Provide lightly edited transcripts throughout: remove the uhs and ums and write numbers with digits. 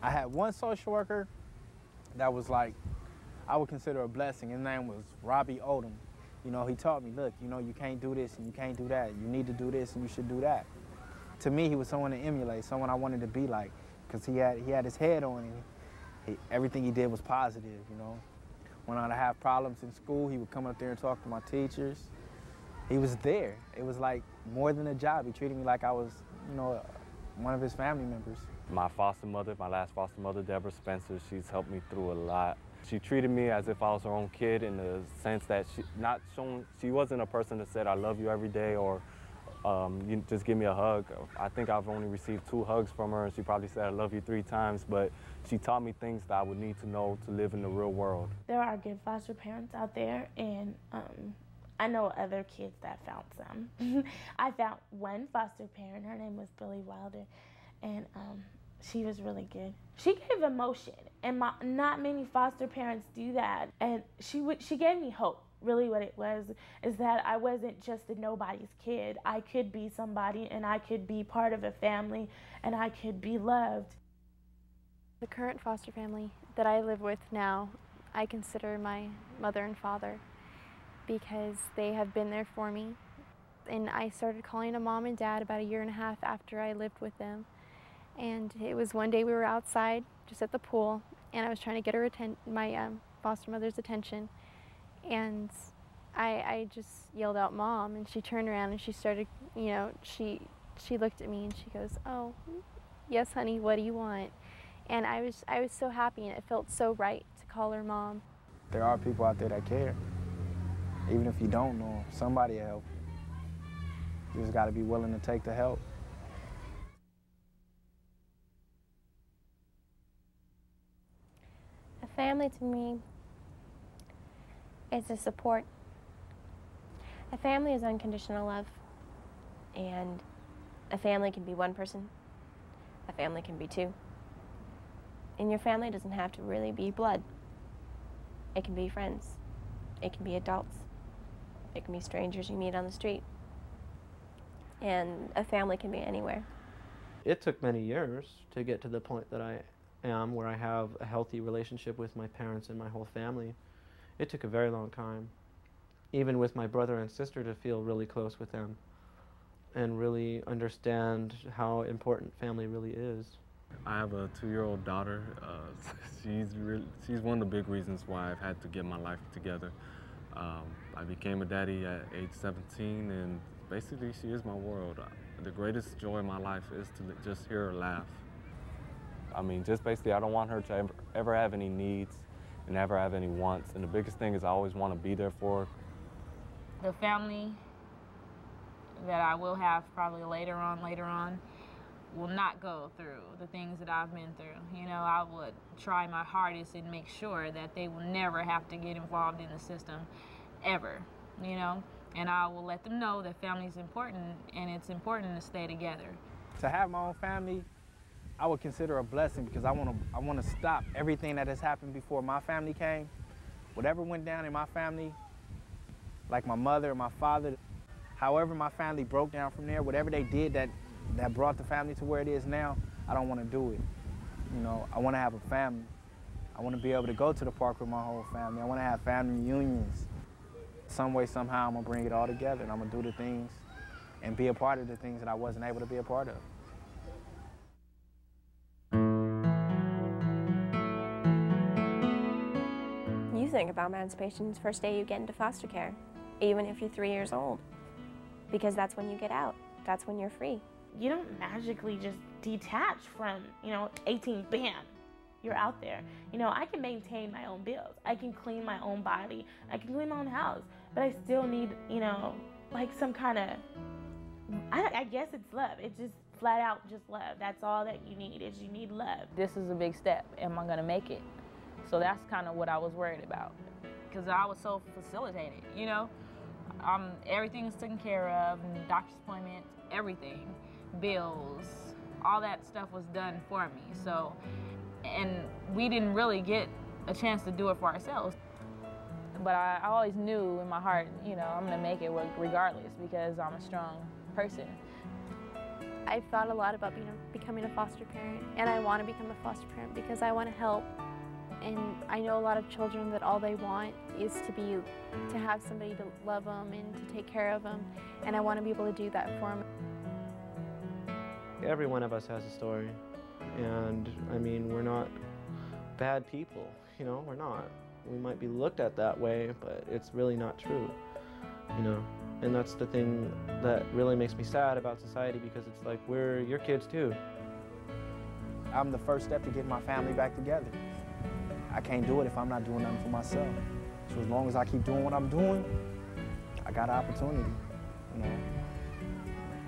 I had one social worker that was like, I would consider a blessing. His name was Robbie Odom. You know, he taught me, look, you know, you can't do this and you can't do that. You need to do this and you should do that. To me, he was someone to emulate, someone I wanted to be like, because he had his head on and everything he did was positive, you know. When I'd have problems in school, he would come up there and talk to my teachers. He was there. It was like more than a job. He treated me like I was, you know, one of his family members. My foster mother, my last foster mother, Deborah Spencer, she's helped me through a lot. She treated me as if I was her own kid in the sense that she wasn't a person that said, I love you every day, or you just give me a hug. I think I've only received 2 hugs from her, and she probably said, I love you 3 times, but she taught me things that I would need to know to live in the real world. There are good foster parents out there, and I know other kids that found some. I found one foster parent, her name was Billy Wilder, and she was really good. She gave emotion, and not many foster parents do that. And she gave me hope. Really what it was is that I wasn't just a nobody's kid. I could be somebody, and I could be part of a family, and I could be loved. The current foster family that I live with now, I consider my mother and father because they have been there for me. And I started calling them mom and dad about 1.5 years after I lived with them. And it was one day we were outside, just at the pool, and I was trying to get my foster mother's attention. And I just yelled out, Mom, and she turned around and she started, you know, she looked at me and she goes, oh, yes, honey, what do you want? And I was so happy, and it felt so right to call her Mom. There are people out there that care. Even if you don't know them, somebody will help you. You just got to be willing to take the help. A family to me is a support. A family is unconditional love, and a family can be one person, a family can be 2. And your family doesn't have to really be blood. It can be friends, it can be adults, it can be strangers you meet on the street, and a family can be anywhere. It took many years to get to the point that I am, where I have a healthy relationship with my parents and my whole family. It took a very long time, even with my brother and sister, to feel really close with them and really understand how important family really is. I have a 2-year-old daughter. She's one of the big reasons why I've had to get my life together. I became a daddy at age 17, and basically she is my world. The greatest joy in my life is to just hear her laugh. I mean, just basically, I don't want her to ever have any needs and never have any wants. And the biggest thing is I always want to be there for her. The family that I will have probably later on, will not go through the things that I've been through. You know, I would try my hardest and make sure that they will never have to get involved in the system, ever, you know? And I will let them know that family is important, and it's important to stay together. To have my own family, I would consider a blessing, because I want to stop everything that has happened before my family came. Whatever went down in my family, like my mother or my father, however my family broke down from there, whatever they did that brought the family to where it is now, I don't want to do it. You know, I want to have a family. I want to be able to go to the park with my whole family. I want to have family reunions. Some way, somehow, I'm going to bring it all together, and I'm going to do the things and be a part of the things that I wasn't able to be a part of. You think about emancipation the first day you get into foster care, even if you're 3 years old, because that's when you get out. That's when you're free. You don't magically just detach from, 18, bam, you're out there. You know, I can maintain my own bills. I can clean my own body. I can clean my own house. But I still need, like some kind of, I guess it's love. It's just flat out just love. That's all that you need, is you need love. This is a big step. Am I gonna make it? So that's kind of what I was worried about, because I was so facilitated, you know? Everything is taken care of, and doctor's appointments, everything, bills, all that stuff was done for me. So, and we didn't really get a chance to do it for ourselves. But I always knew in my heart, I'm gonna make it regardless, because I'm a strong person. I've thought a lot about becoming a foster parent, and I want to become a foster parent because I want to help. And I know a lot of children that all they want is to have somebody to love them and to take care of them, and I want to be able to do that for them. Every one of us has a story, and I mean, we're not bad people, you know, we're not. We might be looked at that way, but it's really not true, you know. And that's the thing that really makes me sad about society, because it's like, we're your kids too. I'm the first step to getting my family back together. I can't do it if I'm not doing nothing for myself. So as long as I keep doing what I'm doing, I got an opportunity, you know.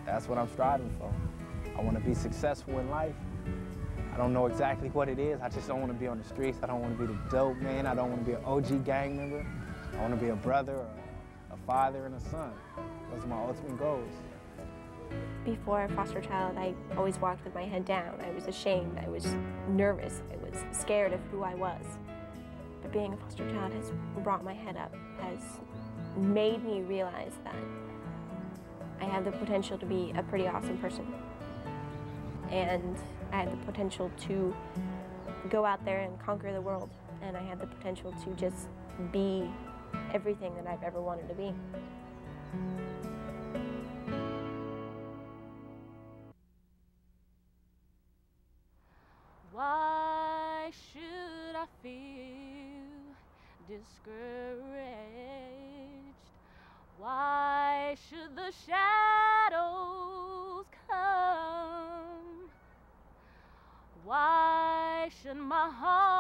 That's what I'm striving for. I want to be successful in life. I don't know exactly what it is. I just don't want to be on the streets. I don't want to be the dope man. I don't want to be an OG gang member. I want to be a brother, a father, and a son. Those are my ultimate goals. Before a foster child, I always walked with my head down. I was ashamed, I was nervous, I was scared of who I was. But being a foster child has brought my head up, has made me realize that I have the potential to be a pretty awesome person. And I have the potential to go out there and conquer the world. And I have the potential to just be everything that I've ever wanted to be. Why should I feel discouraged? Why should the shadows come? Why should my heart